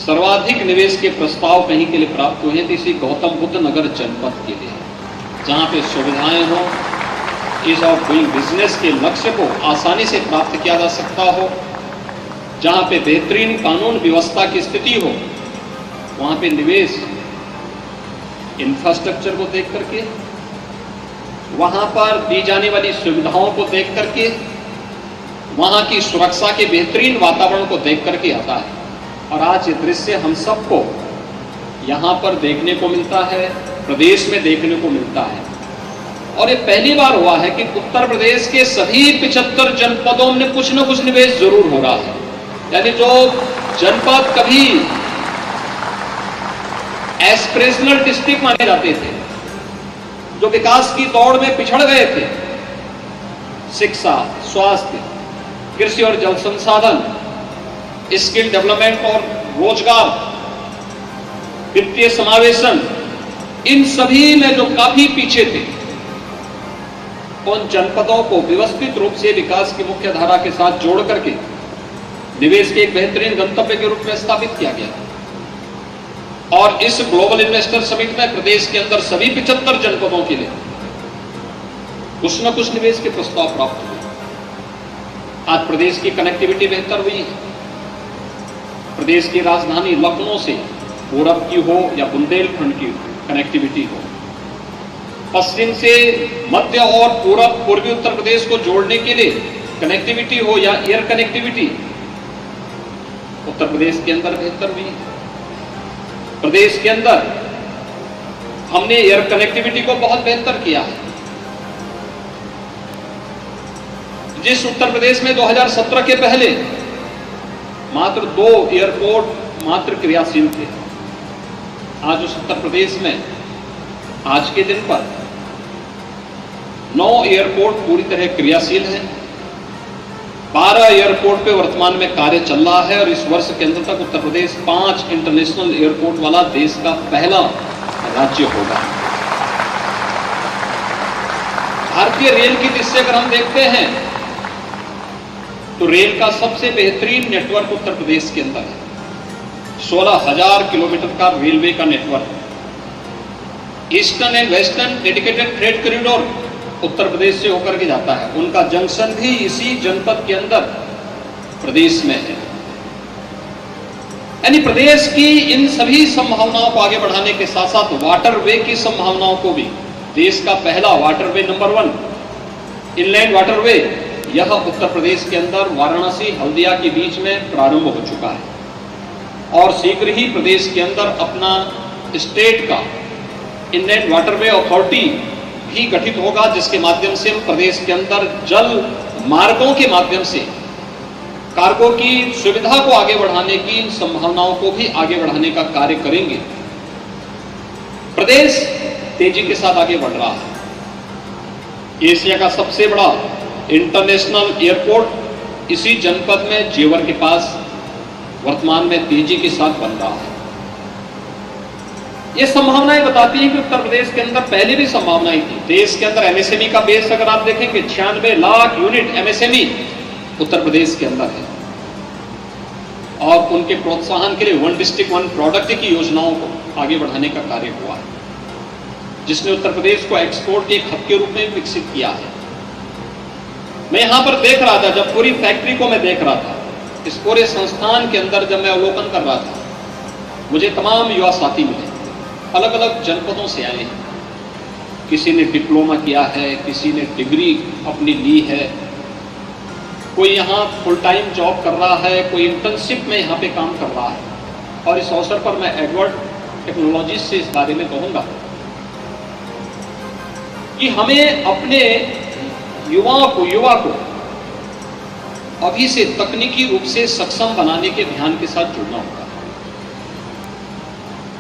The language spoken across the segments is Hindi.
सर्वाधिक निवेश के प्रस्ताव कहीं के लिए प्राप्त हुए हैं तो इसी गौतम बुद्ध नगर जनपद के लिए, जहां पे सुविधाएं हो, ईज ऑफ डूइंग बिजनेस के लक्ष्य को आसानी से प्राप्त किया जा सकता हो, जहां पे बेहतरीन कानून व्यवस्था की स्थिति हो, वहां पे निवेश इंफ्रास्ट्रक्चर को देख करके, वहां पर दी जाने वाली सुविधाओं को देख करके, वहां की सुरक्षा के बेहतरीन वातावरण को देख करके आता है। और आज ये दृश्य हम सबको यहां पर देखने को मिलता है, प्रदेश में देखने को मिलता है। और ये पहली बार हुआ है कि उत्तर प्रदेश के सभी 75 जनपदों में कुछ न कुछ निवेश जरूर हो रहा है। यानी जो जनपद कभी एस्पिरेशनल डिस्ट्रिक्ट माने जाते थे, जो विकास की दौड़ में पिछड़ गए थे, शिक्षा, स्वास्थ्य, कृषि और जल संसाधन, स्किल डेवलपमेंट और रोजगार, वित्तीय समावेशन, इन सभी में जो काफी पीछे थे, उन जनपदों को व्यवस्थित रूप से विकास की मुख्य धारा के साथ जोड़ करके निवेश के एक बेहतरीन गंतव्य के रूप में स्थापित किया गया। और इस ग्लोबल इन्वेस्टर समिट में प्रदेश के अंदर सभी 75 जनपदों के लिए कुछ न कुछ निवेश के प्रस्ताव प्राप्त हुए। आज प्रदेश की कनेक्टिविटी बेहतर हुई है। प्रदेश की राजधानी लखनऊ से पूरब की हो या बुंदेलखंड की कनेक्टिविटी हो, पश्चिम से मध्य और पूर्वी उत्तर प्रदेश को जोड़ने के लिए कनेक्टिविटी हो या एयर कनेक्टिविटी, उत्तर प्रदेश के अंदर बेहतर हुई। प्रदेश के अंदर हमने एयर कनेक्टिविटी को बहुत बेहतर किया है। जिस उत्तर प्रदेश में 2017 के पहले मात्र 2 एयरपोर्ट मात्र क्रियाशील थे, आज उस उत्तर प्रदेश में आज के दिन पर 9 एयरपोर्ट पूरी तरह क्रियाशील हैं। 12 एयरपोर्ट पे वर्तमान में कार्य चल रहा है और इस वर्ष के अंत तक उत्तर प्रदेश 5 इंटरनेशनल एयरपोर्ट वाला देश का पहला राज्य होगा। भारतीय रेल की दृष्टि अगर हम देखते हैं तो रेल का सबसे बेहतरीन नेटवर्क उत्तर प्रदेश के अंदर है। 16,000 किलोमीटर का रेलवे का network, eastern and western dedicated freight corridor Uttar Pradesh से होकर के जाता है। उनका जंक्शन भी इसी जनपद के अंदर प्रदेश में है। यानी प्रदेश की इन सभी संभावनाओं को आगे बढ़ाने के साथ साथ वाटरवे की संभावनाओं को भी, देश का पहला वाटरवे नंबर 1 इनलैंड वाटरवे, यह उत्तर प्रदेश के अंदर वाराणसी हल्दिया के बीच में प्रारंभ हो चुका है। और शीघ्र ही प्रदेश के अंदर अपना स्टेट का इनलैंड वाटरवे अथॉरिटी भी गठित होगा, जिसके माध्यम से हम प्रदेश के अंदर जल मार्गों के माध्यम से कार्गो की सुविधा को आगे बढ़ाने की, इन संभावनाओं को भी आगे बढ़ाने का कार्य करेंगे। प्रदेश तेजी के साथ आगे बढ़ रहा है। एशिया का सबसे बड़ा इंटरनेशनल एयरपोर्ट इसी जनपद में जेवर के पास वर्तमान में तेजी के साथ बन रहा है। ये संभावनाएं बताती हैं कि उत्तर प्रदेश के अंदर पहले भी संभावनाएं थी। देश के अंदर एमएसएमई का बेस अगर आप देखेंगे 96 लाख यूनिट एमएसएमई उत्तर प्रदेश के अंदर है। और उनके प्रोत्साहन के लिए 1 डिस्ट्रिक्ट 1 प्रोडक्ट की योजनाओं को आगे बढ़ाने का कार्य हुआ है, जिसने उत्तर प्रदेश को एक्सपोर्ट के एक हब के रूप में विकसित किया है। मैं यहां पर देख रहा था, जब पूरी फैक्ट्री को मैं देख रहा था, इस पूरे संस्थान के अंदर जब मैं अवलोकन कर रहा था, मुझे तमाम युवा साथी मिले, अलग अलग जनपदों से आए हैं। किसी ने डिप्लोमा किया है, किसी ने डिग्री अपनी ली है, कोई यहाँ फुल टाइम जॉब कर रहा है, कोई इंटर्नशिप में यहाँ पे काम कर रहा है। और इस अवसर पर मैं एडवर्ड टेक्नोलॉजीज से इस बारे में कहूँगा कि हमें अपने युवा को अभी से तकनीकी रूप से सक्षम बनाने के अभियान के साथ जुड़ना होगा।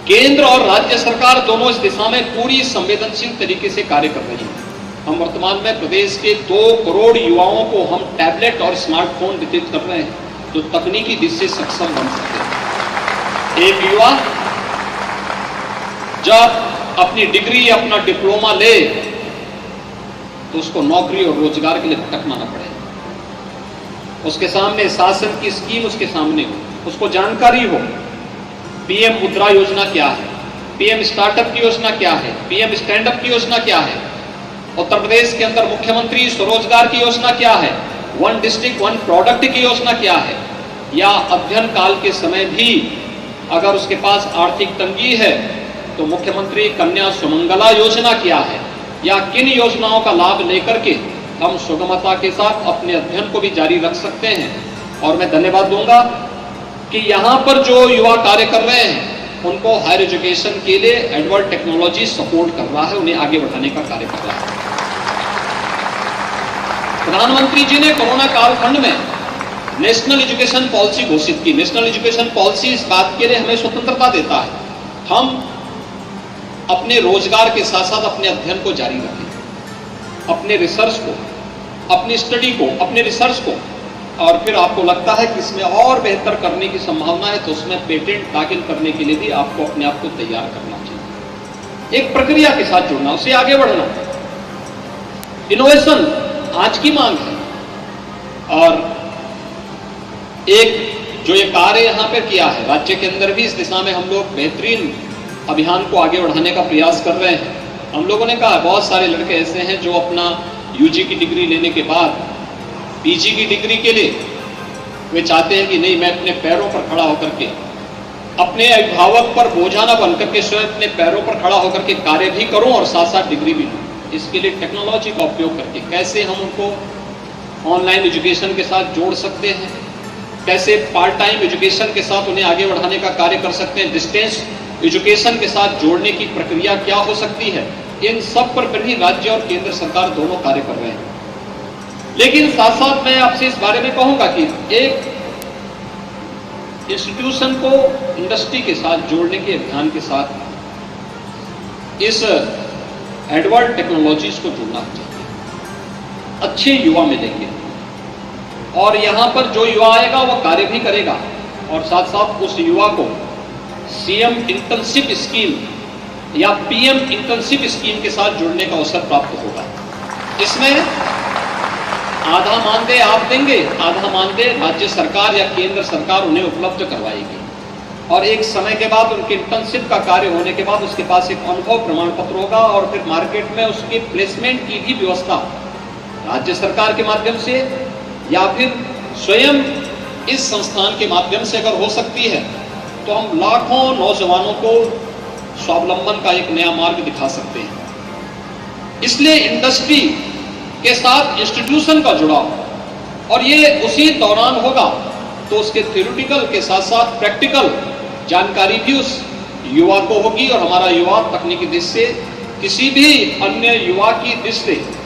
केंद्र और राज्य सरकार दोनों इस दिशा में पूरी संवेदनशील तरीके से कार्य कर रही है। हम वर्तमान में प्रदेश के 2 करोड़ युवाओं को हम टैबलेट और स्मार्टफोन वितरित कर रहे हैं, जो तकनीकी दृष्टि से सक्षम बन सकते हैं। एक युवा जब अपनी डिग्री या अपना डिप्लोमा ले तो उसको नौकरी और रोजगार के लिए भटकना न पड़े। उसके सामने शासन की स्कीम उसके सामने हो, उसको जानकारी हो पीएम मुद्रा योजना क्या है, पीएम स्टार्टअप की योजना क्या है, पीएम स्टैंड अप की योजना क्या है, उत्तर प्रदेश के अंदर मुख्यमंत्री स्वरोजगार की योजना क्या है, वन डिस्ट्रिक्ट वन प्रोडक्ट की योजना क्या है, या अध्ययन काल के समय भी अगर उसके पास आर्थिक तंगी है तो मुख्यमंत्री कन्या सुमंगला योजना क्या है, या किन योजनाओं का लाभ लेकर के हम सुगमता के साथ अपने अध्ययन को भी जारी रख सकते हैं। और मैं धन्यवाद दूंगा कि यहाँ पर जो युवा कार्य कर रहे हैं उनको हायर एजुकेशन के लिए एडवर्ड टेक्नोलॉजी सपोर्ट कर रहा है, उन्हें आगे बढ़ाने का कार्य कर रहा है। प्रधानमंत्री जी ने कोरोना कालखंड में नेशनल एजुकेशन पॉलिसी घोषित की। नेशनल एजुकेशन पॉलिसी इस बात के लिए हमें स्वतंत्रता देता है, हम अपने रोजगार के साथ साथ अपने अध्ययन को जारी रखें, अपने रिसर्च को, अपनी स्टडी को, अपने रिसर्च को, और फिर आपको लगता है कि इसमें और बेहतर करने की संभावना है तो उसमें पेटेंट दाखिल करने के लिए भी आपको अपने आप को तैयार करना चाहिए। एक प्रक्रिया के साथ जुड़ना, उससे आगे बढ़ना। इनोवेशन आज की मांग है, और एक जो ये कार्य यहाँ पे किया है राज्य के अंदर भी, इस दिशा में हम लोग बेहतरीन अभियान को आगे बढ़ाने का प्रयास कर रहे हैं। हम लोगों ने कहा बहुत सारे लड़के ऐसे हैं जो अपना यूजी की डिग्री लेने के बाद पीजी की डिग्री के लिए वे चाहते हैं कि नहीं, मैं अपने पैरों पर खड़ा होकर के, अपने अभिभावक पर बोझा न बन करके स्वयं अपने पैरों पर खड़ा होकर के कार्य भी करूं और साथ साथ डिग्री भी लूं। इसके लिए टेक्नोलॉजी का उपयोग करके कैसे हम उनको ऑनलाइन एजुकेशन के साथ जोड़ सकते हैं, कैसे पार्ट टाइम एजुकेशन के साथ उन्हें आगे बढ़ाने का कार्य कर सकते हैं, डिस्टेंस एजुकेशन के साथ जोड़ने की प्रक्रिया क्या हो सकती है, इन सब पर भी राज्य और केंद्र सरकार दोनों कार्य कर रहे हैं। लेकिन साथ साथ मैं आपसे इस बारे में कहूंगा कि एक इंस्टीट्यूशन को इंडस्ट्री के साथ जोड़ने के अभियान के साथ इस एडवर्ड टेक्नोलॉजीज को जोड़ना चाहिए। अच्छे युवा मिलेंगे और यहां पर जो युवा आएगा वो कार्य भी करेगा, और साथ साथ उस युवा को सीएम इंटर्नशिप स्कीम या पीएम इंटर्नशिप स्कीम के साथ जुड़ने का अवसर प्राप्त होगा। इसमें आधा मानदेय आप देंगे, आधा मानदेय राज्य सरकार या केंद्र सरकार उन्हें उपलब्ध करवाएगी, और एक समय के बाद उनके इंटर्नशिप का कार्य होने के बाद उसके पास एक अनुभव प्रमाण पत्र होगा, और फिर मार्केट में उसके प्लेसमेंट की भी व्यवस्था राज्य सरकार के माध्यम से या फिर स्वयं इस संस्थान के माध्यम से अगर हो सकती है तो हम लाखों नौजवानों को स्वावलंबन का एक नया मार्ग दिखा सकते हैं। इसलिए इंडस्ट्री के साथ इंस्टीट्यूशन का जुड़ाव, और ये उसी दौरान होगा तो उसके थ्योरेटिकल के साथ साथ प्रैक्टिकल जानकारी भी उस युवा को होगी, और हमारा युवा तकनीकी दृष्टि से किसी भी अन्य युवा की दृष्टि से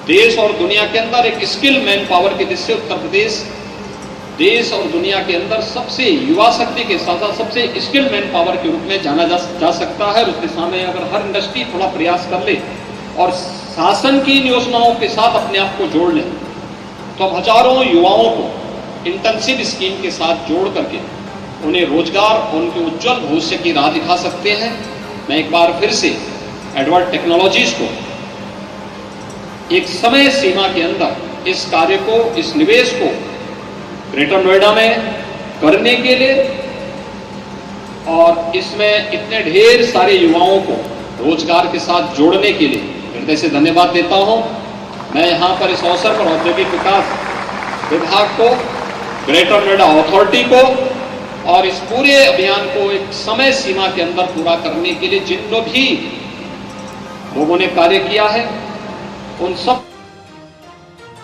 देश और दुनिया के अंदर एक स्किल मैन पावर की दृष्टि से उत्तर प्रदेश देश और दुनिया के अंदर सबसे युवा शक्ति के साथ साथ सबसे स्किल मैन पावर के रूप में जाना जा सकता है। उस दिशा में अगर हर इंडस्ट्री थोड़ा प्रयास कर ले और शासन की इन योजनाओं के साथ अपने आप को जोड़ ले तो हम हजारों युवाओं को इंटर्नशिप स्कीम के साथ जोड़ करके उन्हें रोजगार और उनके उज्जवल भविष्य की राह दिखा सकते हैं। मैं एक बार फिर से एडवर्ड टेक्नोलॉजीज को एक समय सीमा के अंदर इस कार्य को, इस निवेश को ग्रेटर नोएडा में करने के लिए और इसमें इतने ढेर सारे युवाओं को रोजगार के साथ जोड़ने के लिए हृदय से धन्यवाद देता हूं। मैं यहां पर इस अवसर पर औद्योगिक विकास विभाग को, ग्रेटर नोएडा अथॉरिटी को और इस पूरे अभियान को एक समय सीमा के अंदर पूरा करने के लिए जिन लोग भी लोगों ने कार्य किया है उन सब